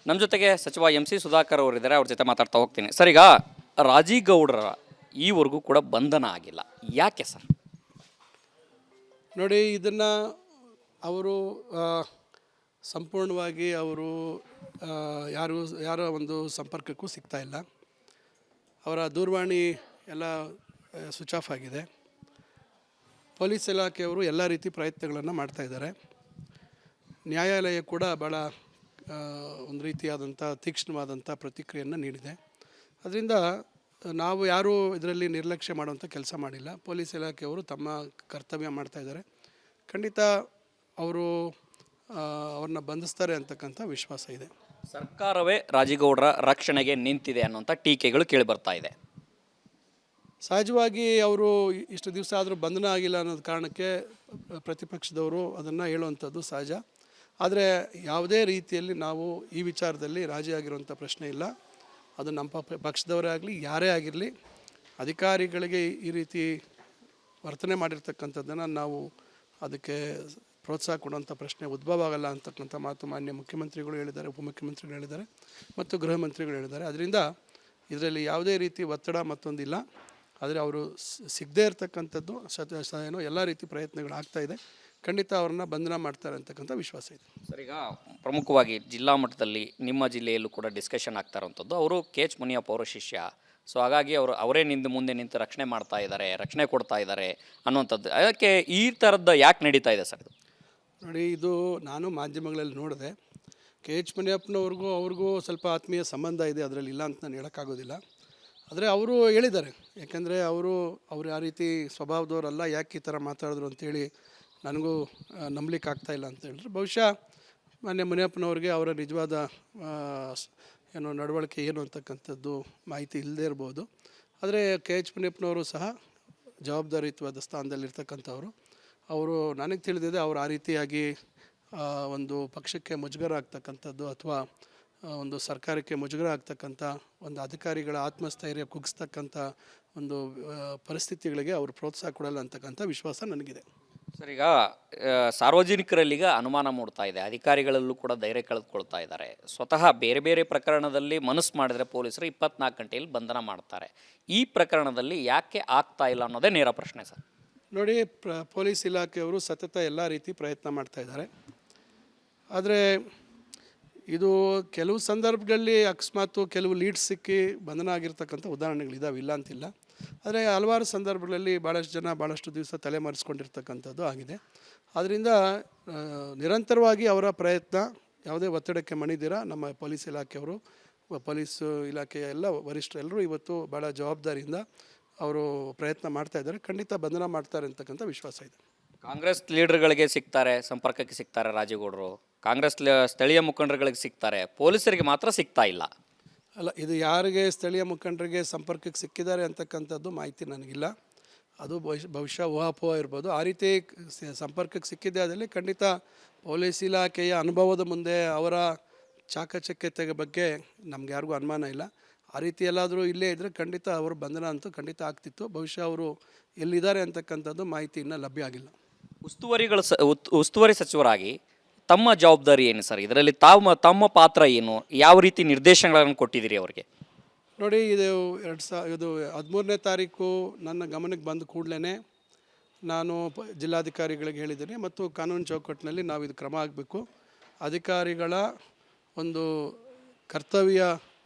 ನಮ್ಮ ಜೊತೆಗೆ ಸಚಿವ MC ಸುಧಾಕರ್ ಅವರಿದ್ದಾರೆ. ಅವ್ರ ಜೊತೆ ಮಾತಾಡ್ತಾ ಹೋಗ್ತೀನಿ. ಸರ್, ಈಗ ರಾಜೀಗೌಡರ ಈವರೆಗೂ ಕೂಡ ಬಂಧನ ಆಗಿಲ್ಲ, ಯಾಕೆ ಸರ್? ನೋಡಿ, ಇದನ್ನು ಅವರು ಸಂಪೂರ್ಣವಾಗಿ ಅವರು ಯಾರ ಒಂದು ಸಂಪರ್ಕಕ್ಕೂ ಸಿಗ್ತಾ ಇಲ್ಲ. ಅವರ ದೂರವಾಣಿ ಎಲ್ಲ ಸ್ವಿಚ್ ಆಫ್ ಆಗಿದೆ. ಪೊಲೀಸ್ ಇಲಾಖೆಯವರು ಎಲ್ಲ ರೀತಿ ಪ್ರಯತ್ನಗಳನ್ನು ಮಾಡ್ತಾಯಿದ್ದಾರೆ. ನ್ಯಾಯಾಲಯ ಕೂಡ ಭಾಳ ಒಂದು ರೀತಿಯಾದಂಥ ತೀಕ್ಷ್ಣವಾದಂಥ ಪ್ರತಿಕ್ರಿಯೆಯನ್ನು ನೀಡಿದೆ. ಅದರಿಂದ ನಾವು ಯಾರೂ ಇದರಲ್ಲಿ ನಿರ್ಲಕ್ಷ್ಯ ಮಾಡುವಂಥ ಕೆಲಸ ಮಾಡಿಲ್ಲ. ಪೊಲೀಸ್ ಇಲಾಖೆಯವರು ತಮ್ಮ ಕರ್ತವ್ಯ ಮಾಡ್ತಾಯಿದ್ದಾರೆ. ಖಂಡಿತ ಅವರು ಅವ್ರನ್ನ ಬಂಧಿಸ್ತಾರೆ ಅಂತಕ್ಕಂಥ ವಿಶ್ವಾಸ ಇದೆ. ಸರ್ಕಾರವೇ ರಾಜೀಗೌಡರ ರಕ್ಷಣೆಗೆ ನಿಂತಿದೆ ಅನ್ನೋಂಥ ಟೀಕೆಗಳು ಕೇಳಿಬರ್ತಾ ಇದೆ. ಸಹಜವಾಗಿ ಅವರು ಇಷ್ಟು ದಿವಸ ಆದರೂ ಬಂಧನ ಆಗಿಲ್ಲ ಅನ್ನೋದು ಕಾರಣಕ್ಕೆ ಪ್ರತಿಪಕ್ಷದವರು ಅದನ್ನು ಹೇಳುವಂಥದ್ದು ಸಹಜ. ಆದರೆ ಯಾವುದೇ ರೀತಿಯಲ್ಲಿ ನಾವು ಈ ವಿಚಾರದಲ್ಲಿ ರಾಜಿ ಆಗಿರುವಂಥ ಪ್ರಶ್ನೆ ಇಲ್ಲ. ಅದು ನಮ್ಮ ಪಕ್ಷದವರೇ ಆಗಲಿ, ಯಾರೇ ಆಗಿರಲಿ, ಅಧಿಕಾರಿಗಳಿಗೆ ಈ ರೀತಿ ವರ್ತನೆ ಮಾಡಿರ್ತಕ್ಕಂಥದ್ದನ್ನು ನಾವು ಅದಕ್ಕೆ ಪ್ರೋತ್ಸಾಹ ಕೊಡುವಂಥ ಪ್ರಶ್ನೆ ಉದ್ಭವ ಆಗಲ್ಲ ಅಂತಕ್ಕಂಥ ಮಾತು ಮಾನ್ಯ ಮುಖ್ಯಮಂತ್ರಿಗಳು ಹೇಳಿದ್ದಾರೆ, ಉಪಮುಖ್ಯಮಂತ್ರಿಗಳು ಹೇಳಿದ್ದಾರೆ ಮತ್ತು ಗೃಹ ಮಂತ್ರಿಗಳು ಹೇಳಿದ್ದಾರೆ. ಅದರಿಂದ ಇದರಲ್ಲಿ ಯಾವುದೇ ರೀತಿ ಒತ್ತಡ ಮತ್ತೊಂದಿಲ್ಲ. ಆದರೆ ಅವರು ಸಿಗದೇ ಇರತಕ್ಕಂಥದ್ದು ಏನೋ ಎಲ್ಲ ರೀತಿ ಪ್ರಯತ್ನಗಳು ಆಗ್ತಾಯಿದೆ. ಖಂಡಿತ ಅವ್ರನ್ನ ಬಂಧನ ಮಾಡ್ತಾರೆ ಅಂತಕ್ಕಂಥ ವಿಶ್ವಾಸ ಇದೆ. ಸರ್, ಈಗ ಪ್ರಮುಖವಾಗಿ ಜಿಲ್ಲಾ ಮಟ್ಟದಲ್ಲಿ ನಿಮ್ಮ ಜಿಲ್ಲೆಯಲ್ಲೂ ಕೂಡ ಡಿಸ್ಕಷನ್ ಆಗ್ತಾ ಇರೋಂಥದ್ದು, ಅವರು KH ಮುನಿಯಪ್ಪ ಅವರ ಶಿಷ್ಯ. ಸೊ ಹಾಗಾಗಿ ಅವರೇ ಮುಂದೆ ನಿಂತು ರಕ್ಷಣೆ ಮಾಡ್ತಾ ಇದ್ದಾರೆ, ರಕ್ಷಣೆ ಕೊಡ್ತಾ ಇದ್ದಾರೆ ಅನ್ನುವಂಥದ್ದು. ಅದಕ್ಕೆ ಈ ಥರದ್ದು ಯಾಕೆ ನಡೀತಾ ಇದೆ ಸರ್? ಇದು ನೋಡಿ, ಇದು ನಾನು ಮಾಧ್ಯಮಗಳಲ್ಲಿ ನೋಡಿದೆ. KH ಮುನಿಯಪ್ಪನವ್ರಿಗೂ ಅವ್ರಿಗೂ ಸ್ವಲ್ಪ ಆತ್ಮೀಯ ಸಂಬಂಧ ಇದೆ, ಅದರಲ್ಲಿ ಇಲ್ಲ ಅಂತ ನಾನು ಹೇಳೋಕ್ಕಾಗೋದಿಲ್ಲ. ಆದರೆ ಅವರು ಹೇಳಿದ್ದಾರೆ, ಯಾಕೆಂದರೆ ಅವರು ಆ ರೀತಿ ಸ್ವಭಾವದವರಲ್ಲ, ಯಾಕೆ ಈ ಥರ ಮಾತಾಡಿದ್ರು ಅಂತೇಳಿ ನನಗೂ ನಂಬಲಿಕ್ಕೆ ಆಗ್ತಾಯಿಲ್ಲ ಅಂತ ಹೇಳಿದ್ರು. ಬಹುಶಃ ಮಾನ್ಯ ಮುನಿಯಪ್ಪನವ್ರಿಗೆ ಅವರ ನಿಜವಾದ ನಡವಳಿಕೆ ಏನು ಅಂತಕ್ಕಂಥದ್ದು ಮಾಹಿತಿ ಇಲ್ಲದೇ ಇರ್ಬೋದು. ಆದರೆ KH ಮುನಿಯಪ್ಪನವರು ಸಹ ಜವಾಬ್ದಾರಿಯುತವಾದ ಸ್ಥಾನದಲ್ಲಿರ್ತಕ್ಕಂಥವ್ರು. ಅವರು ನನಗೆ ತಿಳಿದಿದೆ, ಅವರು ಆ ರೀತಿಯಾಗಿ ಒಂದು ಪಕ್ಷಕ್ಕೆ ಮುಜುಗರ ಆಗ್ತಕ್ಕಂಥದ್ದು ಅಥವಾ ಒಂದು ಸರ್ಕಾರಕ್ಕೆ ಮುಜುಗರ ಆಗ್ತಕ್ಕಂಥ ಒಂದು ಅಧಿಕಾರಿಗಳ ಆತ್ಮಸ್ಥೈರ್ಯ ಕುಗ್ಸ್ತಕ್ಕಂಥ ಒಂದು ಪರಿಸ್ಥಿತಿಗಳಿಗೆ ಅವರು ಪ್ರೋತ್ಸಾಹ ಕೊಡಲ್ಲ ಅಂತಕ್ಕಂಥ ವಿಶ್ವಾಸ ನನಗಿದೆ. ಸರ್, ಈಗ ಸಾರ್ವಜನಿಕರಲ್ಲೀಗ ಅನುಮಾನ ಮೂಡ್ತಾ ಇದೆ, ಅಧಿಕಾರಿಗಳಲ್ಲೂ ಕೂಡ ಧೈರ್ಯ ಕಳೆದುಕೊಳ್ತಾ ಇದ್ದಾರೆ. ಸ್ವತಃ ಬೇರೆ ಬೇರೆ ಪ್ರಕರಣದಲ್ಲಿ ಮನಸ್ಸು ಮಾಡಿದರೆ ಪೊಲೀಸರು 24 ಗಂಟೆಯಲ್ಲಿ ಬಂಧನ ಮಾಡ್ತಾರೆ. ಈ ಪ್ರಕರಣದಲ್ಲಿ ಯಾಕೆ ಆಗ್ತಾ ಇಲ್ಲ ಅನ್ನೋದೇ ನೇರ ಪ್ರಶ್ನೆ ಸರ್. ನೋಡಿ, ಪೊಲೀಸ್ ಇಲಾಖೆಯವರು ಸತತ ಎಲ್ಲ ರೀತಿ ಪ್ರಯತ್ನ ಮಾಡ್ತಾಯಿದ್ದಾರೆ. ಆದರೆ ಇದು ಕೆಲವು ಸಂದರ್ಭಗಳಲ್ಲಿ ಅಕಸ್ಮಾತ್ ಕೆಲವು ಲೀಡ್ಸ್ ಸಿಕ್ಕಿ ಬಂಧನ ಆಗಿರ್ತಕ್ಕಂಥ ಉದಾಹರಣೆಗಳಿದ್ದಾವೆ, ಇಲ್ಲ ಅಂತಿಲ್ಲ. ಆದರೆ ಹಲವಾರು ಸಂದರ್ಭಗಳಲ್ಲಿ ಭಾಳಷ್ಟು ಜನ ಭಾಳಷ್ಟು ದಿವಸ ತಲೆಮರೆಸ್ಕೊಂಡಿರ್ತಕ್ಕಂಥದ್ದು ಆಗಿದೆ. ಆದ್ದರಿಂದ ನಿರಂತರವಾಗಿ ಅವರ ಪ್ರಯತ್ನ, ಯಾವುದೇ ಒತ್ತಡಕ್ಕೆ ಮಣಿದಿರ ನಮ್ಮ ಪೊಲೀಸ್ ಇಲಾಖೆಯವರು, ಪೊಲೀಸ್ ಇಲಾಖೆಯ ಎಲ್ಲ ವರಿಷ್ಠರೆಲ್ಲರೂ ಇವತ್ತು ಭಾಳ ಜವಾಬ್ದಾರಿಯಿಂದ ಅವರು ಪ್ರಯತ್ನ ಮಾಡ್ತಾಯಿದ್ದಾರೆ. ಖಂಡಿತ ಬಂಧನ ಮಾಡ್ತಾರೆ ಅಂತಕ್ಕಂಥ ವಿಶ್ವಾಸ ಇದೆ. ಕಾಂಗ್ರೆಸ್ ಲೀಡರ್ಗಳಿಗೆ ಸಿಗ್ತಾರೆ, ಸಂಪರ್ಕಕ್ಕೆ ಸಿಗ್ತಾರೆ ರಾಜೀಗೌಡರು, ಕಾಂಗ್ರೆಸ್ ಸ್ಥಳೀಯ ಮುಖಂಡರುಗಳಿಗೆ ಸಿಗ್ತಾರೆ, ಪೊಲೀಸರಿಗೆ ಮಾತ್ರ ಸಿಗ್ತಾ ಇಲ್ಲ. ಅಲ್ಲ, ಇದು ಯಾರಿಗೆ ಸ್ಥಳೀಯ ಮುಖಂಡರಿಗೆ ಸಂಪರ್ಕಕ್ಕೆ ಸಿಕ್ಕಿದ್ದಾರೆ ಅಂತಕ್ಕಂಥದ್ದು ಮಾಹಿತಿ ನನಗಿಲ್ಲ. ಅದು ಬಹುಶಃ ಊಹಾಪೋಹ ಇರ್ಬೋದು. ಆ ರೀತಿ ಸಂಪರ್ಕಕ್ಕೆ ಸಿಕ್ಕಿದ್ದೆ ಆದಲ್ಲಿ ಖಂಡಿತ ಪೊಲೀಸ್ ಇಲಾಖೆಯ ಅನುಭವದ ಮುಂದೆ ಅವರ ಚಾಕಚಕ್ಯತೆಯ ಬಗ್ಗೆ ನಮ್ಗೆ ಯಾರಿಗೂ ಅನುಮಾನ ಇಲ್ಲ. ಆ ರೀತಿ ಎಲ್ಲಾದರೂ ಇಲ್ಲೇ ಇದ್ದರೆ ಖಂಡಿತ ಅವರು ಬಂಧನ ಅಂತೂ ಖಂಡಿತ ಆಗ್ತಿತ್ತು. ಬಹುಶಃ ಅವರು ಎಲ್ಲಿದ್ದಾರೆ ಅಂತಕ್ಕಂಥದ್ದು ಮಾಹಿತಿ ಇನ್ನೂ ಲಭ್ಯ ಆಗಿಲ್ಲ. ಉಸ್ತುವಾರಿ ಸಚಿವರಾಗಿ ತಮ್ಮ ಜವಾಬ್ದಾರಿ ಏನು ಸರ್? ಇದರಲ್ಲಿ ತಮ್ಮ ಪಾತ್ರ ಏನು? ಯಾವ ರೀತಿ ನಿರ್ದೇಶನಗಳನ್ನು ಕೊಟ್ಟಿದ್ದೀರಿ ಅವರಿಗೆ? ನೋಡಿ, ಇದು 13ನೇ ತಾರೀಕು ನನ್ನ ಗಮನಕ್ಕೆ ಬಂದ ಕೂಡಲೇ ನಾನು ಜಿಲ್ಲಾಧಿಕಾರಿಗಳಿಗೆ ಹೇಳಿದ್ದೀನಿ ಮತ್ತು ಕಾನೂನು ಚೌಕಟ್ಟಿನಲ್ಲಿ ನಾವು ಇದು ಕ್ರಮ ಆಗಬೇಕು. ಅಧಿಕಾರಿಗಳ ಒಂದು ಕರ್ತವ್ಯ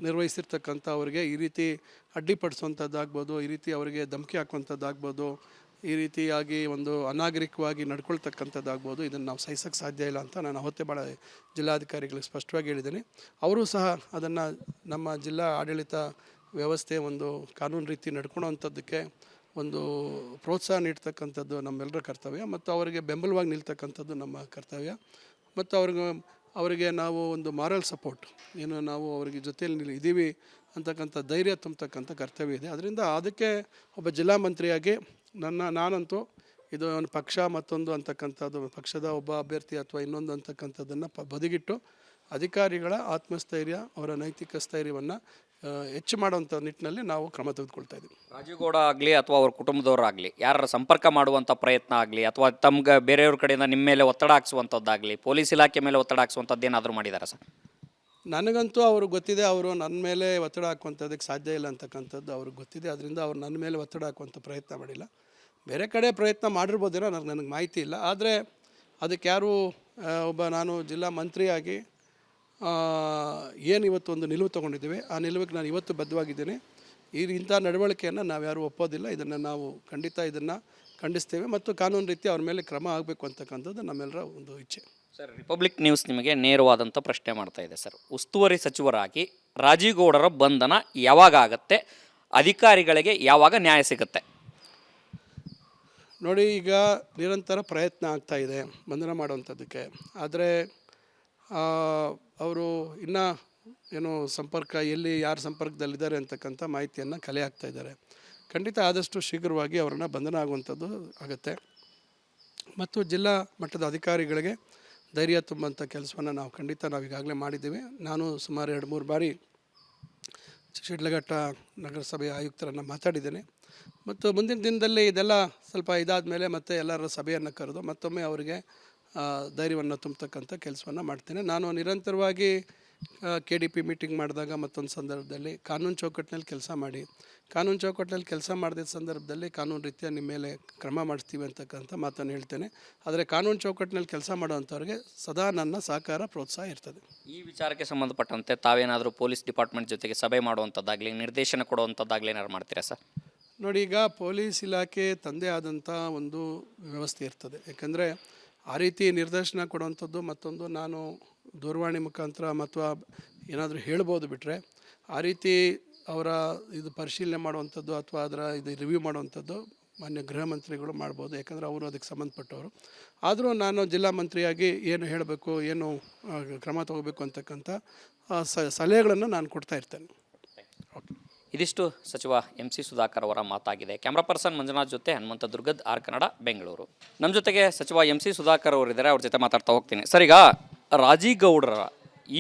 ನಿರ್ವಹಿಸಿರ್ತಕ್ಕಂಥ ಅವರಿಗೆ ಈ ರೀತಿ ಅಡ್ಡಿಪಡಿಸುವಂಥದ್ದಾಗ್ಬೋದು, ಈ ರೀತಿ ಅವರಿಗೆ ಧಮಕಿ ಹಾಕುವಂಥದ್ದಾಗ್ಬೋದು, ಈ ರೀತಿಯಾಗಿ ಒಂದು ಅನಾಗರಿಕವಾಗಿ ನಡ್ಕೊಳ್ತಕ್ಕಂಥದ್ದಾಗ್ಬೋದು, ಇದನ್ನು ನಾವು ಸಹಿಸೋಕ್ಕೆ ಸಾಧ್ಯ ಇಲ್ಲ ಅಂತ ನಾನು ಅವತ್ತೇ ಭಾಳ ಜಿಲ್ಲಾಧಿಕಾರಿಗಳಿಗೆ ಸ್ಪಷ್ಟವಾಗಿ ಹೇಳಿದ್ದೀನಿ. ಅವರು ಸಹ ಅದನ್ನು ನಮ್ಮ ಜಿಲ್ಲಾ ಆಡಳಿತ ವ್ಯವಸ್ಥೆ ಒಂದು ಕಾನೂನು ರೀತಿ ನಡ್ಕೊಳ್ಳೋವಂಥದ್ದಕ್ಕೆ ಒಂದು ಪ್ರೋತ್ಸಾಹ ನೀಡ್ತಕ್ಕಂಥದ್ದು ನಮ್ಮೆಲ್ಲರ ಕರ್ತವ್ಯ ಮತ್ತು ಅವರಿಗೆ ಬೆಂಬಲವಾಗಿ ನಿಲ್ತಕ್ಕಂಥದ್ದು ನಮ್ಮ ಕರ್ತವ್ಯ ಮತ್ತು ಅವರಿಗೆ ನಾವು ಒಂದು ಮಾರಲ್ ಸಪೋರ್ಟ್ ಏನು ನಾವು ಅವರಿಗೆ ಜೊತೆಯಲ್ಲಿ ಇದ್ದೀವಿ ಅಂತಕ್ಕಂಥ ಧೈರ್ಯ ತುಂಬತಕ್ಕಂಥ ಕರ್ತವ್ಯ ಇದೆ. ಅದರಿಂದ ಅದಕ್ಕೆ ಒಬ್ಬ ಜಿಲ್ಲಾ ಮಂತ್ರಿಯಾಗಿ ನಾನಂತೂ ಇದು ಒಂದು ಪಕ್ಷ ಮತ್ತೊಂದು ಅಂತಕ್ಕಂಥದ್ದು, ಪಕ್ಷದ ಒಬ್ಬ ಅಭ್ಯರ್ಥಿ ಅಥವಾ ಇನ್ನೊಂದು ಅಂತಕ್ಕಂಥದ್ದನ್ನು ಬದಿಗಿಟ್ಟು ಅಧಿಕಾರಿಗಳ ಆತ್ಮಸ್ಥೈರ್ಯ, ಅವರ ನೈತಿಕ ಸ್ಥೈರ್ಯವನ್ನು ಹೆಚ್ಚು ಮಾಡುವಂಥ ನಿಟ್ಟಿನಲ್ಲಿ ನಾವು ಕ್ರಮ ತೆಗೆದುಕೊಳ್ತಾ ಇದ್ದೀವಿ. ರಾಜೀಗೌಡ ಆಗಲಿ ಅಥವಾ ಅವ್ರ ಕುಟುಂಬದವರಾಗಲಿ ಯಾರ ಸಂಪರ್ಕ ಮಾಡುವಂಥ ಪ್ರಯತ್ನ ಆಗಲಿ ಅಥವಾ ತಮ್ಗೆ ಬೇರೆಯವ್ರ ಕಡೆಯಿಂದ ನಿಮ್ಮ ಮೇಲೆ ಒತ್ತಡ ಹಾಕ್ಸುವಂಥದ್ದಾಗಲಿ, ಪೊಲೀಸ್ ಇಲಾಖೆ ಮೇಲೆ ಒತ್ತಡ ಹಾಕ್ಸುವಂಥದ್ದು ಏನಾದರೂ ಮಾಡಿದ್ದಾರೆ ಸರ್? ನನಗಂತೂ ಅವ್ರಿಗೆ ಗೊತ್ತಿದೆ, ಅವರು ನನ್ನ ಮೇಲೆ ಒತ್ತಡ ಹಾಕುವಂಥದ್ದಕ್ಕೆ ಸಾಧ್ಯ ಇಲ್ಲ ಅಂತಕ್ಕಂಥದ್ದು ಅವ್ರಿಗೆ ಗೊತ್ತಿದೆ. ಅದರಿಂದ ಅವ್ರು ನನ್ನ ಮೇಲೆ ಒತ್ತಡ ಹಾಕುವಂಥ ಪ್ರಯತ್ನ ಮಾಡಿಲ್ಲ. ಬೇರೆ ಕಡೆ ಪ್ರಯತ್ನ ಮಾಡಿರ್ಬೋದೇನೋ, ನನಗೆ ಮಾಹಿತಿ ಇಲ್ಲ. ಆದರೆ ಅದಕ್ಕೆ ಯಾರು ನಾನು ಜಿಲ್ಲಾ ಮಂತ್ರಿಯಾಗಿ ಏನು ಇವತ್ತು ಒಂದು ನಿಲುವು ತೊಗೊಂಡಿದ್ದೀವಿ, ಆ ನಿಲುವಿಗೆ ನಾನು ಇವತ್ತು ಬದ್ಧವಾಗಿದ್ದೇನೆ. ಇಂಥ ನಡವಳಿಕೆಯನ್ನು ನಾವು ಯಾರೂ ಒಪ್ಪೋದಿಲ್ಲ. ಇದನ್ನು ನಾವು ಖಂಡಿತ ಖಂಡಿಸ್ತೇವೆ ಮತ್ತು ಕಾನೂನು ರೀತಿ ಅವ್ರ ಮೇಲೆ ಕ್ರಮ ಆಗಬೇಕು ಅಂತಕ್ಕಂಥದ್ದು ನಮ್ಮೆಲ್ಲರ ಒಂದು ಇಚ್ಛೆ. ಸರ್, ರಿಪಬ್ಲಿಕ್ ನ್ಯೂಸ್ ನಿಮಗೆ ನೇರವಾದಂಥ ಪ್ರಶ್ನೆ ಮಾಡ್ತಾ ಇದೆ ಸರ್. ಉಸ್ತುವಾರಿ ಸಚಿವರಾಗಿ ರಾಜೀವ್ ಗೌಡರ ಬಂಧನ ಯಾವಾಗ ಆಗುತ್ತೆ, ಅಧಿಕಾರಿಗಳಿಗೆ ಯಾವಾಗ ನ್ಯಾಯ ಸಿಗುತ್ತೆ? ನೋಡಿ, ಈಗ ನಿರಂತರ ಪ್ರಯತ್ನ ಆಗ್ತಾಯಿದೆ ಬಂಧನ ಮಾಡುವಂಥದ್ದಕ್ಕೆ. ಆದರೆ ಅವರು ಇನ್ನೂ ಏನು ಎಲ್ಲಿ ಯಾರು ಸಂಪರ್ಕದಲ್ಲಿದ್ದಾರೆ ಅಂತಕ್ಕಂಥ ಮಾಹಿತಿಯನ್ನು ಕಲೆ ಹಾಕ್ತಾಯಿದ್ದಾರೆ. ಖಂಡಿತ ಆದಷ್ಟು ಶೀಘ್ರವಾಗಿ ಅವರನ್ನು ಬಂಧನ ಆಗುವಂಥದ್ದು ಆಗುತ್ತೆ. ಮತ್ತು ಜಿಲ್ಲಾ ಮಟ್ಟದ ಅಧಿಕಾರಿಗಳಿಗೆ ಧೈರ್ಯ ತುಂಬುವಂಥ ಕೆಲಸವನ್ನು ನಾವು ಈಗಾಗಲೇ ಮಾಡಿದ್ದೀವಿ. ನಾನು ಸುಮಾರು 2-3 ಬಾರಿ ಶಿಡ್ಲಘಟ್ಟ ನಗರಸಭೆಯ ಆಯುಕ್ತರನ್ನು ಮಾತಾಡಿದ್ದೇನೆ. ಮತ್ತು ಮುಂದಿನ ದಿನದಲ್ಲಿ ಇದೆಲ್ಲ ಸ್ವಲ್ಪ ಇದಾದ ಮೇಲೆ ಮತ್ತೆ ಎಲ್ಲರ ಸಭೆಯನ್ನು ಕರೆದು ಮತ್ತೊಮ್ಮೆ ಅವರಿಗೆ ಧೈರ್ಯವನ್ನು ತುಂಬತಕ್ಕಂಥ ಕೆಲಸವನ್ನು ಮಾಡ್ತೇನೆ. ನಾನು ನಿರಂತರವಾಗಿ KDP ಮೀಟಿಂಗ್ ಮಾಡಿದಾಗ ಮತ್ತೊಂದು ಸಂದರ್ಭದಲ್ಲಿ ಕಾನೂನು ಚೌಕಟ್ಟಿನಲ್ಲಿ ಕೆಲಸ ಮಾಡಿದ ಸಂದರ್ಭದಲ್ಲಿ ಕಾನೂನು ರೀತಿಯ ನಿಮ್ಮ ಮೇಲೆ ಕ್ರಮ ಮಾಡಿಸ್ತೀವಿ ಅಂತಕ್ಕಂಥ ಮಾತನ್ನು ಹೇಳ್ತೇನೆ. ಆದರೆ ಕಾನೂನು ಚೌಕಟ್ಟಿನಲ್ಲಿ ಕೆಲಸ ಮಾಡುವಂಥವ್ರಿಗೆ ಸದಾ ನನ್ನ ಸಹಕಾರ ಪ್ರೋತ್ಸಾಹ ಇರ್ತದೆ. ಈ ವಿಚಾರಕ್ಕೆ ಸಂಬಂಧಪಟ್ಟಂತೆ ತಾವೇನಾದರೂ ಪೊಲೀಸ್ ಡಿಪಾರ್ಟ್ಮೆಂಟ್ ಜೊತೆಗೆ ಸಭೆ ಮಾಡುವಂಥದ್ದಾಗಲಿ, ನಿರ್ದೇಶನ ಕೊಡುವಂಥದ್ದಾಗಲಿ ಏನಾದ್ರು ಮಾಡ್ತೀರಾ ಸರ್? ನೋಡಿ, ಈಗ ಪೊಲೀಸ್ ಇಲಾಖೆ ತಂದೆ ಆದಂಥ ಒಂದು ವ್ಯವಸ್ಥೆ ಇರ್ತದೆ. ಯಾಕಂದರೆ ಆ ರೀತಿ ನಿರ್ದೇಶನ ಕೊಡುವಂಥದ್ದು ಮತ್ತೊಂದು ನಾನು ದೂರವಾಣಿ ಮುಖಾಂತರ ಅಥವಾ ಏನಾದರೂ ಹೇಳ್ಬೋದು ಬಿಟ್ಟರೆ, ಆ ರೀತಿ ಅವರ ಪರಿಶೀಲನೆ ಮಾಡುವಂಥದ್ದು ಅಥವಾ ರಿವ್ಯೂ ಮಾಡುವಂಥದ್ದು ಮಾನ್ಯ ಗೃಹ ಮಂತ್ರಿಗಳು ಮಾಡ್ಬೋದು. ಯಾಕಂದರೆ ಅವರು ಅದಕ್ಕೆ ಸಂಬಂಧಪಟ್ಟವರು. ಆದರೂ ನಾನು ಜಿಲ್ಲಾ ಮಂತ್ರಿಯಾಗಿ ಏನು ಹೇಳಬೇಕು, ಏನು ಕ್ರಮ ತಗೋಬೇಕು ಅಂತಕ್ಕಂಥ ಸಲಹೆಗಳನ್ನು ನಾನು ಕೊಡ್ತಾ ಇರ್ತೇನೆ. ಓಕೆ, ಇದಿಷ್ಟು ಸಚಿವ MC ಸುಧಾಕರ್ ಅವರ ಮಾತಾಗಿದೆ. ಕ್ಯಾಮ್ರಾ ಪರ್ಸನ್ ಮಂಜುನಾಥ್ ಜೊತೆ ಹನುಮಂತ ದುರ್ಗದ್, ಆರ್ ಕನ್ನಡ, ಬೆಂಗಳೂರು. ನಮ್ಮ ಜೊತೆಗೆ ಸಚಿವ MC ಸುಧಾಕರ್ ಅವರಿದ್ದಾರೆ, ಅವ್ರ ಜೊತೆ ಮಾತಾಡ್ತಾ ಹೋಗ್ತೀನಿ. ಸರ್, ಈಗ ರಾಜೀವ್ ಗೌಡರ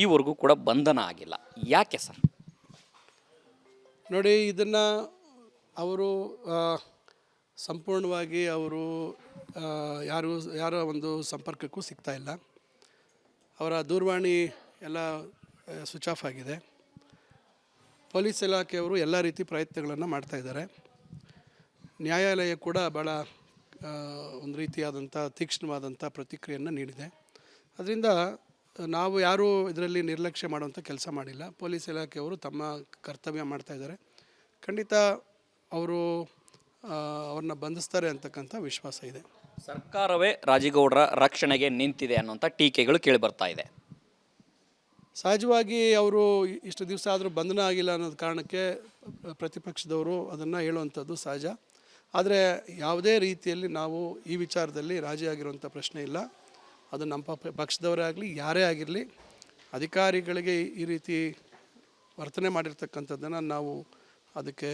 ಈವರೆಗೂ ಕೂಡ ಬಂಧನ ಆಗಿಲ್ಲ, ಯಾಕೆ ಸರ್? ನೋಡಿ, ಇದನ್ನು ಅವರು ಸಂಪೂರ್ಣವಾಗಿ ಅವರು ಯಾರ ಒಂದು ಸಂಪರ್ಕಕ್ಕೂ ಸಿಗ್ತಾ ಇಲ್ಲ. ಅವರ ದೂರವಾಣಿ ಎಲ್ಲ ಸ್ವಿಚ್ ಆಫ್ ಆಗಿದೆ. ಪೊಲೀಸ್ ಇಲಾಖೆಯವರು ಎಲ್ಲ ರೀತಿ ಪ್ರಯತ್ನಗಳನ್ನು ಮಾಡ್ತಾಯಿದ್ದಾರೆ. ನ್ಯಾಯಾಲಯ ಕೂಡ ಭಾಳ ಒಂದು ರೀತಿಯಾದಂಥ ತೀಕ್ಷ್ಣವಾದಂಥ ಪ್ರತಿಕ್ರಿಯೆಯನ್ನು ನೀಡಿದೆ. ಅದರಿಂದ ನಾವು ಯಾರೂ ಇದರಲ್ಲಿ ನಿರ್ಲಕ್ಷ್ಯ ಮಾಡುವಂಥ ಕೆಲಸ ಮಾಡಿಲ್ಲ. ಪೊಲೀಸ್ ಇಲಾಖೆಯವರು ತಮ್ಮ ಕರ್ತವ್ಯ ಮಾಡ್ತಾಯಿದ್ದಾರೆ. ಖಂಡಿತ ಅವ್ರನ್ನ ಬಂಧಿಸ್ತಾರೆ ಅಂತಕ್ಕಂಥ ವಿಶ್ವಾಸ ಇದೆ. ಸರ್ಕಾರವೇ ರಾಜೀವ್ ಗೌಡರ ರಕ್ಷಣೆಗೆ ನಿಂತಿದೆ ಅನ್ನೋಂಥ ಟೀಕೆಗಳು ಕೇಳಿಬರ್ತಾ ಇದೆ. ಸಹಜವಾಗಿ ಅವರು ಇಷ್ಟು ದಿವಸ ಆದರೂ ಬಂಧನ ಆಗಿಲ್ಲ ಅನ್ನೋದು ಕಾರಣಕ್ಕೆ ಪ್ರತಿಪಕ್ಷದವರು ಅದನ್ನು ಹೇಳುವಂಥದ್ದು ಸಹಜ. ಆದರೆ ಯಾವುದೇ ರೀತಿಯಲ್ಲಿ ನಾವು ಈ ವಿಚಾರದಲ್ಲಿ ರಾಜಿ ಆಗಿರುವಂಥ ಪ್ರಶ್ನೆ ಇಲ್ಲ. ಅದು ನಮ್ಮ ಪಕ್ಷದವರೇ ಆಗಲಿ, ಯಾರೇ ಆಗಿರಲಿ, ಅಧಿಕಾರಿಗಳಿಗೆ ಈ ರೀತಿ ವರ್ತನೆ ಮಾಡಿರ್ತಕ್ಕಂಥದ್ದನ್ನು ನಾವು ಅದಕ್ಕೆ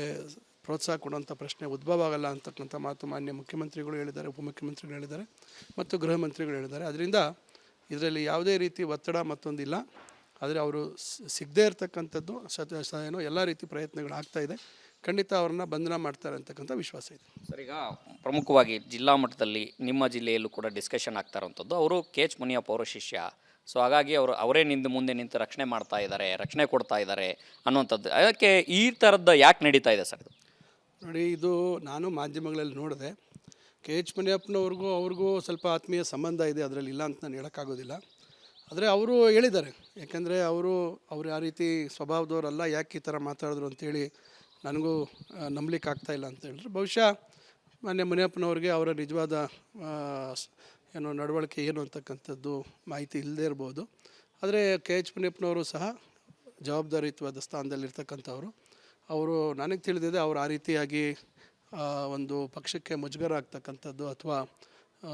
ಪ್ರೋತ್ಸಾಹ ಕೊಡುವಂಥ ಪ್ರಶ್ನೆ ಉದ್ಭವ ಆಗಲ್ಲ ಅಂತಕ್ಕಂಥ ಮಾತು ಮಾನ್ಯ ಮುಖ್ಯಮಂತ್ರಿಗಳು ಹೇಳಿದ್ದಾರೆ, ಉಪಮುಖ್ಯಮಂತ್ರಿಗಳು ಹೇಳಿದ್ದಾರೆ ಮತ್ತು ಗೃಹ ಮಂತ್ರಿಗಳು ಹೇಳಿದ್ದಾರೆ. ಅದರಿಂದ ಇದರಲ್ಲಿ ಯಾವುದೇ ರೀತಿ ಒತ್ತಡ ಮತ್ತೊಂದಿಲ್ಲ. ಆದರೆ ಅವರು ಸಿಗದೇ ಇರತಕ್ಕಂಥದ್ದು ಎಲ್ಲ ರೀತಿ ಪ್ರಯತ್ನಗಳು ಆಗ್ತಾಯಿದೆ. ಖಂಡಿತ ಅವ್ರನ್ನ ಬಂಧನ ಮಾಡ್ತಾರೆ ಅಂತಕ್ಕಂಥ ವಿಶ್ವಾಸ ಇದೆ. ಸರ್, ಈಗ ಪ್ರಮುಖವಾಗಿ ಜಿಲ್ಲಾ ಮಟ್ಟದಲ್ಲಿ ನಿಮ್ಮ ಜಿಲ್ಲೆಯಲ್ಲೂ ಕೂಡ ಡಿಸ್ಕಷನ್ ಆಗ್ತಾ ಇರುವಂಥದ್ದು, ಅವರು KH ಮುನಿಯಪ್ಪ ಅವರ ಶಿಷ್ಯ. ಸೊ ಹಾಗಾಗಿ ಅವರೇ ಮುಂದೆ ನಿಂತು ರಕ್ಷಣೆ ಮಾಡ್ತಾ ಇದ್ದಾರೆ, ರಕ್ಷಣೆ ಕೊಡ್ತಾ ಇದ್ದಾರೆ ಅನ್ನುವಂಥದ್ದು. ಅದಕ್ಕೆ ಈ ಥರದ್ದು ಯಾಕೆ ನಡೀತಾ ಇದೆ ಸರ್? ನೋಡಿ, ಇದು ನಾನು ಮಾಧ್ಯಮಗಳಲ್ಲಿ ನೋಡಿದೆ. KH ಮುನಿಯಪ್ಪನವ್ರಿಗೂ ಸ್ವಲ್ಪ ಆತ್ಮೀಯ ಸಂಬಂಧ ಇದೆ, ಅದರಲ್ಲಿ ಇಲ್ಲ ಅಂತ ನಾನು ಹೇಳೋಕ್ಕಾಗೋದಿಲ್ಲ. ಆದರೆ ಅವರು ಹೇಳಿದ್ದಾರೆ, ಯಾಕಂದರೆ ಅವರು ಆ ರೀತಿ ಸ್ವಭಾವದವರಲ್ಲ, ಯಾಕೆ ಈ ಥರ ಮಾತಾಡಿದ್ರು ಅಂತೇಳಿ ನನಗೂ ನಂಬಲಿಕ್ಕೆ ಆಗ್ತಾಯಿಲ್ಲ ಅಂತ ಹೇಳಿದ್ರು. ಬಹುಶಃ ಮಾನ್ಯ ಮುನಿಯಪ್ಪನವ್ರಿಗೆ ಅವರ ನಿಜವಾದ ನಡವಳಿಕೆ ಏನು ಅಂತಕ್ಕಂಥದ್ದು ಮಾಹಿತಿ ಇಲ್ಲದೇ ಇರ್ಬೋದು. ಆದರೆ KH ಮುನಿಯಪ್ಪನವರು ಸಹ ಜವಾಬ್ದಾರಿಯುತವಾದ ಸ್ಥಾನದಲ್ಲಿರ್ತಕ್ಕಂಥವ್ರು. ಅವರು ನನಗೆ ತಿಳಿದಿದೆ, ಅವರು ಆ ರೀತಿಯಾಗಿ ಒಂದು ಪಕ್ಷಕ್ಕೆ ಮುಜುಗರ ಆಗ್ತಕ್ಕಂಥದ್ದು ಅಥವಾ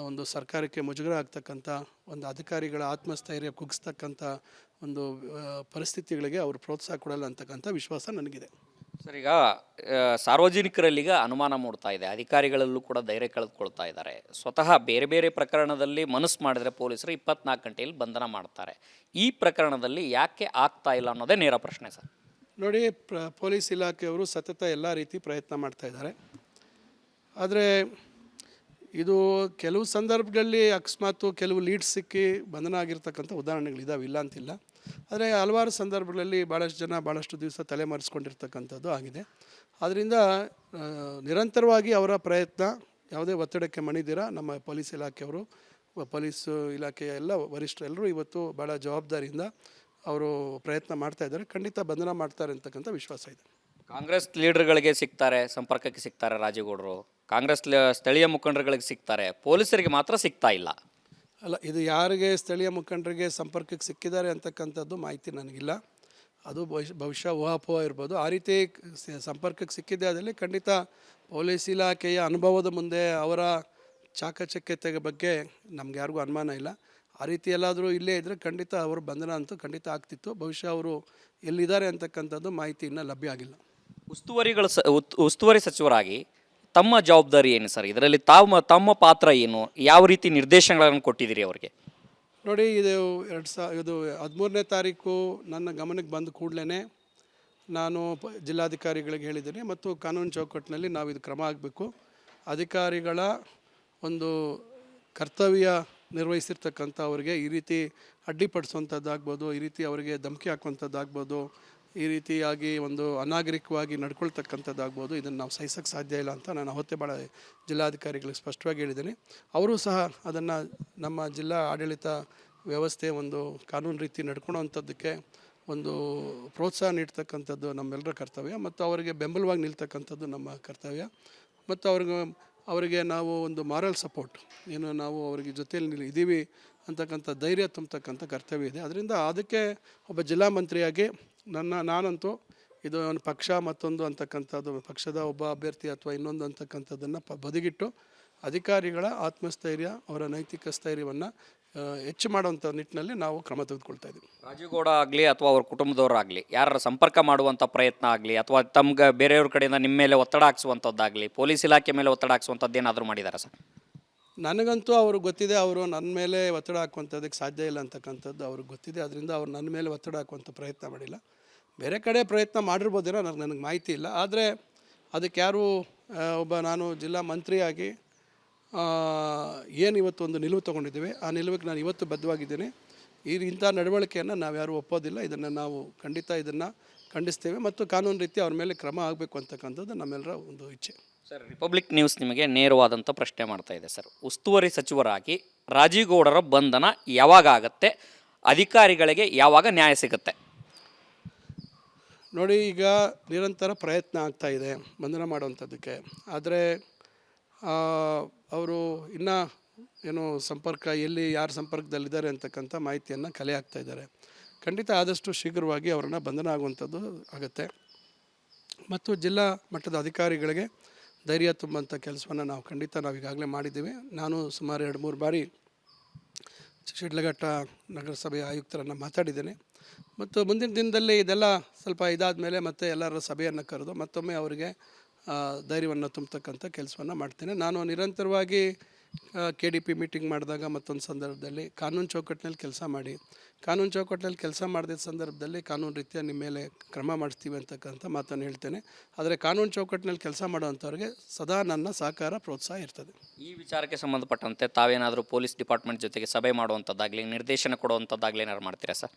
ಒಂದು ಸರ್ಕಾರಕ್ಕೆ ಮುಜುಗರ ಆಗ್ತಕ್ಕಂಥ ಒಂದು ಅಧಿಕಾರಿಗಳ ಆತ್ಮಸ್ಥೈರ್ಯ ಕುಗ್ಸ್ತಕ್ಕಂಥ ಒಂದು ಪರಿಸ್ಥಿತಿಗಳಿಗೆ ಅವರು ಪ್ರೋತ್ಸಾಹ ಕೊಡಲ್ಲ ಅಂತಕ್ಕಂಥ ವಿಶ್ವಾಸ ನನಗಿದೆ. ಸರ್, ಈಗ ಸಾರ್ವಜನಿಕರಲ್ಲೀಗ ಅನುಮಾನ ಮೂಡ್ತಾ ಇದೆ, ಅಧಿಕಾರಿಗಳಲ್ಲೂ ಕೂಡ ಧೈರ್ಯ ಕಳೆದುಕೊಳ್ತಾ ಇದ್ದಾರೆ. ಸ್ವತಃ ಬೇರೆ ಬೇರೆ ಪ್ರಕರಣದಲ್ಲಿ ಮನಸ್ಸು ಮಾಡಿದರೆ ಪೊಲೀಸರು 24 ಗಂಟೆಯಲ್ಲಿ ಬಂಧನ ಮಾಡ್ತಾರೆ. ಈ ಪ್ರಕರಣದಲ್ಲಿ ಯಾಕೆ ಆಗ್ತಾ ಇಲ್ಲ ಅನ್ನೋದೇ ನೇರ ಪ್ರಶ್ನೆ ಸರ್. ನೋಡಿ, ಪೊಲೀಸ್ ಇಲಾಖೆಯವರು ಸತತ ಎಲ್ಲ ರೀತಿ ಪ್ರಯತ್ನ ಮಾಡ್ತಾಯಿದ್ದಾರೆ. ಆದರೆ ಇದು ಕೆಲವು ಸಂದರ್ಭಗಳಲ್ಲಿ ಅಕಸ್ಮಾತ್ ಕೆಲವು ಲೀಡ್ಸ್ ಸಿಕ್ಕಿ ಬಂಧನ ಆಗಿರ್ತಕ್ಕಂಥ ಉದಾಹರಣೆಗಳಿದ್ದಾವೆ, ಇಲ್ಲ ಅಂತಿಲ್ಲ. ಆದರೆ ಹಲವಾರು ಸಂದರ್ಭಗಳಲ್ಲಿ ಭಾಳಷ್ಟು ಜನ ಭಾಳಷ್ಟು ದಿವಸ ತಲೆಮರೆಸ್ಕೊಂಡಿರ್ತಕ್ಕಂಥದ್ದು ಆಗಿದೆ. ಆದ್ದರಿಂದ ನಿರಂತರವಾಗಿ ಅವರ ಪ್ರಯತ್ನ, ಯಾವುದೇ ಒತ್ತಡಕ್ಕೆ ಮಣಿದಿರ ನಮ್ಮ ಪೊಲೀಸ್ ಇಲಾಖೆಯವರು, ಪೊಲೀಸ್ ಇಲಾಖೆಯ ಎಲ್ಲ ವರಿಷ್ಠರೆಲ್ಲರೂ ಇವತ್ತು ಭಾಳ ಜವಾಬ್ದಾರಿಯಿಂದ ಅವರು ಪ್ರಯತ್ನ ಮಾಡ್ತಾ ಇದ್ದಾರೆ. ಖಂಡಿತ ಬಂಧನ ಮಾಡ್ತಾರೆ ಅಂತಕ್ಕಂಥ ವಿಶ್ವಾಸ ಇದೆ. ಕಾಂಗ್ರೆಸ್ ಲೀಡರ್ಗಳಿಗೆ ಸಿಗ್ತಾರೆ, ಸಂಪರ್ಕಕ್ಕೆ ಸಿಗ್ತಾರೆ ರಾಜೇಗೌಡರು, ಕಾಂಗ್ರೆಸ್ ಸ್ಥಳೀಯ ಮುಖಂಡರುಗಳಿಗೆ ಸಿಗ್ತಾರೆ, ಪೊಲೀಸರಿಗೆ ಮಾತ್ರ ಸಿಗ್ತಾ ಇಲ್ಲ. ಅಲ್ಲ, ಇದು ಯಾರಿಗೆ ಸ್ಥಳೀಯ ಮುಖಂಡರಿಗೆ ಸಂಪರ್ಕಕ್ಕೆ ಸಿಕ್ಕಿದ್ದಾರೆ ಅಂತಕ್ಕಂಥದ್ದು ಮಾಹಿತಿ ನನಗಿಲ್ಲ. ಅದು ಬಹುಶಃ ಊಹಾಪೋಹ ಇರ್ಬೋದು. ಆ ರೀತಿ ಸಂಪರ್ಕಕ್ಕೆ ಸಿಕ್ಕಿದ್ದೆ ಆದಲ್ಲಿ ಖಂಡಿತ ಪೊಲೀಸ್ ಇಲಾಖೆಯ ಅನುಭವದ ಮುಂದೆ ಅವರ ಚಾಕಚಕ್ಯತೆಯ ಬಗ್ಗೆ ನಮ್ಗೆ ಯಾರಿಗೂ ಅನುಮಾನ ಇಲ್ಲ. ಆ ರೀತಿ ಎಲ್ಲಾದರೂ ಇಲ್ಲೇ ಇದ್ದರೆ ಖಂಡಿತ ಅವರು ಬಂಧನ ಅಂತೂ ಖಂಡಿತ ಆಗ್ತಿತ್ತು. ಬಹುಶಃ ಅವರು ಎಲ್ಲಿದ್ದಾರೆ ಅಂತಕ್ಕಂಥದ್ದು ಮಾಹಿತಿ ಇನ್ನೂ ಲಭ್ಯ ಆಗಿಲ್ಲ. ಉಸ್ತುವಾರಿ ಸಚಿವರಾಗಿ ತಮ್ಮ ಜವಾಬ್ದಾರಿ ಏನು ಸರ್? ಇದರಲ್ಲಿ ತಮ್ಮ ಪಾತ್ರ ಏನು? ಯಾವ ರೀತಿ ನಿರ್ದೇಶನಗಳನ್ನು ಕೊಟ್ಟಿದ್ದೀರಿ ಅವರಿಗೆ? ನೋಡಿ, ಇದು 13ನೇ ತಾರೀಕು ನನ್ನ ಗಮನಕ್ಕೆ ಬಂದ ಕೂಡಲೇ ನಾನು ಜಿಲ್ಲಾಧಿಕಾರಿಗಳಿಗೆ ಹೇಳಿದ್ದೀನಿ ಮತ್ತು ಕಾನೂನು ಚೌಕಟ್ಟಿನಲ್ಲಿ ನಾವು ಇದು ಕ್ರಮ ಆಗಬೇಕು. ಅಧಿಕಾರಿಗಳ ಒಂದು ಕರ್ತವ್ಯ ನಿರ್ವಹಿಸಿರ್ತಕ್ಕಂಥ ಅವರಿಗೆ ಈ ರೀತಿ ಅಡ್ಡಿಪಡಿಸುವಂಥದ್ದಾಗ್ಬೋದು, ಈ ರೀತಿ ಅವರಿಗೆ ಧಮಕಿ ಹಾಕುವಂಥದ್ದಾಗ್ಬೋದು, ಈ ರೀತಿಯಾಗಿ ಒಂದು ಅನಾಗರಿಕವಾಗಿ ನಡ್ಕೊಳ್ತಕ್ಕಂಥದ್ದಾಗ್ಬೋದು, ಇದನ್ನು ನಾವು ಸಹಿಸೋಕ್ಕೆ ಸಾಧ್ಯ ಇಲ್ಲ ಅಂತ ನಾನು ಅವತ್ತೇ ಭಾಳ ಜಿಲ್ಲಾಧಿಕಾರಿಗಳಿಗೆ ಸ್ಪಷ್ಟವಾಗಿ ಹೇಳಿದ್ದೀನಿ. ಅವರು ಸಹ ಅದನ್ನು ನಮ್ಮ ಜಿಲ್ಲಾ ಆಡಳಿತ ವ್ಯವಸ್ಥೆ ಒಂದು ಕಾನೂನು ರೀತಿ ನಡ್ಕೊಳೋವಂಥದ್ದಕ್ಕೆ ಒಂದು ಪ್ರೋತ್ಸಾಹ ನೀಡ್ತಕ್ಕಂಥದ್ದು ನಮ್ಮೆಲ್ಲರ ಕರ್ತವ್ಯ ಮತ್ತು ಅವರಿಗೆ ಬೆಂಬಲವಾಗಿ ನಿಲ್ತಕ್ಕಂಥದ್ದು ನಮ್ಮ ಕರ್ತವ್ಯ. ಮತ್ತು ಅವರಿಗೆ ನಾವು ಒಂದು ಮಾರಲ್ ಸಪೋರ್ಟ್ ಏನು, ನಾವು ಅವರಿಗೆ ಜೊತೆಯಲ್ಲಿ ಇದ್ದೀವಿ ಅಂತಕ್ಕಂಥ ಧೈರ್ಯ ತುಂಬತಕ್ಕಂಥ ಕರ್ತವ್ಯ ಇದೆ. ಅದರಿಂದ ಅದಕ್ಕೆ ಒಬ್ಬ ಜಿಲ್ಲಾ ಮಂತ್ರಿಯಾಗಿ ನಾನಂತೂ ಇದು ಒಂದು ಪಕ್ಷ ಮತ್ತೊಂದು ಅಂತಕ್ಕಂಥದ್ದು, ಪಕ್ಷದ ಒಬ್ಬ ಅಭ್ಯರ್ಥಿ ಅಥವಾ ಇನ್ನೊಂದು ಅಂತಕ್ಕಂಥದ್ದನ್ನು ಬದಿಗಿಟ್ಟು ಅಧಿಕಾರಿಗಳ ಆತ್ಮಸ್ಥೈರ್ಯ, ಅವರ ನೈತಿಕ ಸ್ಥೈರ್ಯವನ್ನು ಹೆಚ್ಚು ಮಾಡುವಂಥ ನಿಟ್ಟಿನಲ್ಲಿ ನಾವು ಕ್ರಮ ತೆಗೆದುಕೊಳ್ತಾ ಇದ್ದೀವಿ. ರಾಜೇಗೌಡ ಆಗಲಿ ಅಥವಾ ಅವ್ರ ಕುಟುಂಬದವರಾಗಲಿ ಯಾರ ಸಂಪರ್ಕ ಮಾಡುವಂಥ ಪ್ರಯತ್ನ ಆಗಲಿ ಅಥವಾ ತಮ್ಗೆ ಬೇರೆಯವ್ರ ಕಡೆಯಿಂದ ನಿಮ್ಮ ಮೇಲೆ ಒತ್ತಡ ಹಾಕ್ಸುವಂಥದ್ದಾಗಲಿ, ಪೊಲೀಸ್ ಇಲಾಖೆ ಮೇಲೆ ಒತ್ತಡ ಹಾಕ್ಸುವಂಥದ್ದು ಏನಾದರೂ ಮಾಡಿದ್ದಾರೆ ಸರ್? ನನಗಂತೂ ಅವ್ರಿಗೆ ಗೊತ್ತಿದೆ, ಅವರು ನನ್ನ ಮೇಲೆ ಒತ್ತಡ ಹಾಕುವಂಥದ್ದಕ್ಕೆ ಸಾಧ್ಯ ಇಲ್ಲ ಅಂತಕ್ಕಂಥದ್ದು ಅವ್ರಿಗೆ ಗೊತ್ತಿದೆ. ಅದರಿಂದ ಅವ್ರು ನನ್ನ ಮೇಲೆ ಒತ್ತಡ ಹಾಕುವಂಥ ಪ್ರಯತ್ನ ಮಾಡಿಲ್ಲ. ಬೇರೆ ಕಡೆ ಪ್ರಯತ್ನ ಮಾಡಿರ್ಬೋದೇನೋ, ನನಗೆ ಮಾಹಿತಿ ಇಲ್ಲ. ಆದರೆ ಅದಕ್ಕೆ ಯಾರು ನಾನು ಜಿಲ್ಲಾ ಮಂತ್ರಿಯಾಗಿ ಏನು ಇವತ್ತು ಒಂದು ನಿಲುವು ತೊಗೊಂಡಿದ್ದೀವಿ, ಆ ನಿಲುವಿಗೆ ನಾನು ಇವತ್ತು ಬದ್ಧವಾಗಿದ್ದೀನಿ. ಇಂಥ ನಡವಳಿಕೆಯನ್ನು ನಾವು ಯಾರೂ ಒಪ್ಪೋದಿಲ್ಲ. ಇದನ್ನು ನಾವು ಖಂಡಿತ ಇದನ್ನು ಖಂಡಿಸ್ತೇವೆ ಮತ್ತು ಕಾನೂನು ರೀತಿ ಅವ್ರ ಮೇಲೆ ಕ್ರಮ ಆಗಬೇಕು ಅಂತಕ್ಕಂಥದ್ದು ನಮ್ಮೆಲ್ಲರ ಒಂದು ಇಚ್ಛೆ. ಸರ್, ರಿಪಬ್ಲಿಕ್ ನ್ಯೂಸ್ ನಿಮಗೆ ನೇರವಾದಂಥ ಪ್ರಶ್ನೆ ಮಾಡ್ತಾ ಇದೆ ಸರ್. ಉಸ್ತುವಾರಿ ಸಚಿವರಾಗಿ ರಾಜೇಗೌಡರ ಬಂಧನ ಯಾವಾಗ ಆಗುತ್ತೆ? ಅಧಿಕಾರಿಗಳಿಗೆ ಯಾವಾಗ ನ್ಯಾಯ ಸಿಗುತ್ತೆ? ನೋಡಿ, ಈಗ ನಿರಂತರ ಪ್ರಯತ್ನ ಆಗ್ತಾಯಿದೆ ಬಂಧನ ಮಾಡುವಂಥದ್ದಕ್ಕೆ. ಆದರೆ ಅವರು ಇನ್ನೂ ಏನು ಸಂಪರ್ಕ, ಎಲ್ಲಿ ಯಾರು ಸಂಪರ್ಕದಲ್ಲಿದ್ದಾರೆ ಅಂತಕ್ಕಂಥ ಮಾಹಿತಿಯನ್ನು ಕಲೆ ಹಾಕ್ತಾಯಿದ್ದಾರೆ. ಖಂಡಿತ ಆದಷ್ಟು ಶೀಘ್ರವಾಗಿ ಅವರನ್ನು ಬಂಧನ ಆಗುವಂಥದ್ದು ಆಗುತ್ತೆ. ಮತ್ತು ಜಿಲ್ಲಾ ಮಟ್ಟದ ಅಧಿಕಾರಿಗಳಿಗೆ ಧೈರ್ಯ ತುಂಬುವಂಥ ಕೆಲಸವನ್ನು ನಾವು ಈಗಾಗಲೇ ಮಾಡಿದ್ದೀವಿ. ನಾನು ಸುಮಾರು 2-3 ಬಾರಿ ಶಿಡ್ಲಘಟ್ಟ ನಗರಸಭೆಯ ಆಯುಕ್ತರನ್ನು ಮಾತಾಡಿದ್ದೇನೆ ಮತ್ತು ಮುಂದಿನ ದಿನದಲ್ಲಿ ಇದೆಲ್ಲ ಸ್ವಲ್ಪ ಇದಾದ ಮೇಲೆ ಮತ್ತೆ ಎಲ್ಲರ ಸಭೆಯನ್ನು ಕರೆದು ಮತ್ತೊಮ್ಮೆ ಅವರಿಗೆ ಧೈರ್ಯವನ್ನು ತುಂಬತಕ್ಕಂಥ ಕೆಲಸವನ್ನು ಮಾಡ್ತೇನೆ. ನಾನು ನಿರಂತರವಾಗಿ KDP ಮೀಟಿಂಗ್ ಮಾಡಿದಾಗ ಮತ್ತೊಂದು ಸಂದರ್ಭದಲ್ಲಿ ಕಾನೂನು ಚೌಕಟ್ಟಿನಲ್ಲಿ ಕೆಲಸ ಮಾಡಿದ ಸಂದರ್ಭದಲ್ಲಿ ಕಾನೂನು ರೀತಿಯ ನಿಮ್ಮ ಮೇಲೆ ಕ್ರಮ ಮಾಡಿಸ್ತೀವಿ ಅಂತಕ್ಕಂಥ ಮಾತನ್ನು ಹೇಳ್ತೇನೆ. ಆದರೆ ಕಾನೂನು ಚೌಕಟ್ಟಿನಲ್ಲಿ ಕೆಲಸ ಮಾಡುವಂಥವ್ರಿಗೆ ಸದಾ ನನ್ನ ಸಹಕಾರ, ಪ್ರೋತ್ಸಾಹ ಇರ್ತದೆ. ಈ ವಿಚಾರಕ್ಕೆ ಸಂಬಂಧಪಟ್ಟಂತೆ ತಾವೇನಾದರೂ ಪೊಲೀಸ್ ಡಿಪಾರ್ಟ್ಮೆಂಟ್ ಜೊತೆಗೆ ಸಭೆ ಮಾಡುವಂಥದ್ದಾಗಲಿ, ನಿರ್ದೇಶನ ಕೊಡುವಂಥದ್ದಾಗಲಿ ಏನಾದ್ರು ಮಾಡ್ತೀರಾ ಸರ್?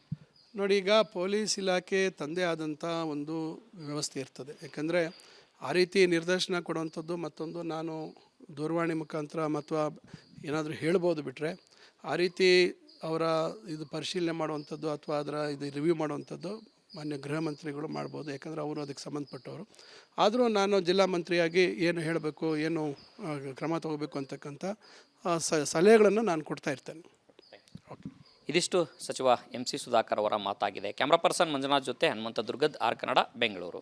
ನೋಡಿ, ಈಗ ಪೊಲೀಸ್ ಇಲಾಖೆ ತಂದೆ ಆದಂಥ ಒಂದು ವ್ಯವಸ್ಥೆ ಇರ್ತದೆ. ಯಾಕಂದರೆ ಆ ರೀತಿ ನಿರ್ದೇಶನ ಕೊಡುವಂಥದ್ದು ಮತ್ತೊಂದು ನಾನು ದೂರವಾಣಿ ಮುಖಾಂತರ ಅಥವಾ ಏನಾದರೂ ಹೇಳ್ಬೋದು ಬಿಟ್ಟರೆ, ಆ ರೀತಿ ಅವರ ಇದು ಪರಿಶೀಲನೆ ಮಾಡುವಂಥದ್ದು ಅಥವಾ ಅದರ ಇದು ರಿವ್ಯೂ ಮಾಡುವಂಥದ್ದು ಮಾನ್ಯ ಗೃಹ ಮಂತ್ರಿಗಳು ಮಾಡ್ಬೋದು. ಯಾಕಂದರೆ ಅವರು ಅದಕ್ಕೆ ಸಂಬಂಧಪಟ್ಟವರು. ಆದರೂ ನಾನು ಜಿಲ್ಲಾ ಮಂತ್ರಿಯಾಗಿ ಏನು ಹೇಳಬೇಕು, ಏನು ಕ್ರಮ ತಗೋಬೇಕು ಅಂತಕ್ಕಂಥ ಸಲಹೆಗಳನ್ನು ನಾನು ಕೊಡ್ತಾ ಇರ್ತೇನೆ. ಇದಿಷ್ಟು ಸಚಿವ MC ಸುಧಾಕರ್ ಅವರ ಮಾತಾಗಿದೆ. ಕ್ಯಾಮ್ರಾ ಪರ್ಸನ್ ಮಂಜುನಾಥ್ ಜೊತೆ ಹನುಮಂತ ದುರ್ಗದ್, ಆರ್ ಕನ್ನಡ, ಬೆಂಗಳೂರು.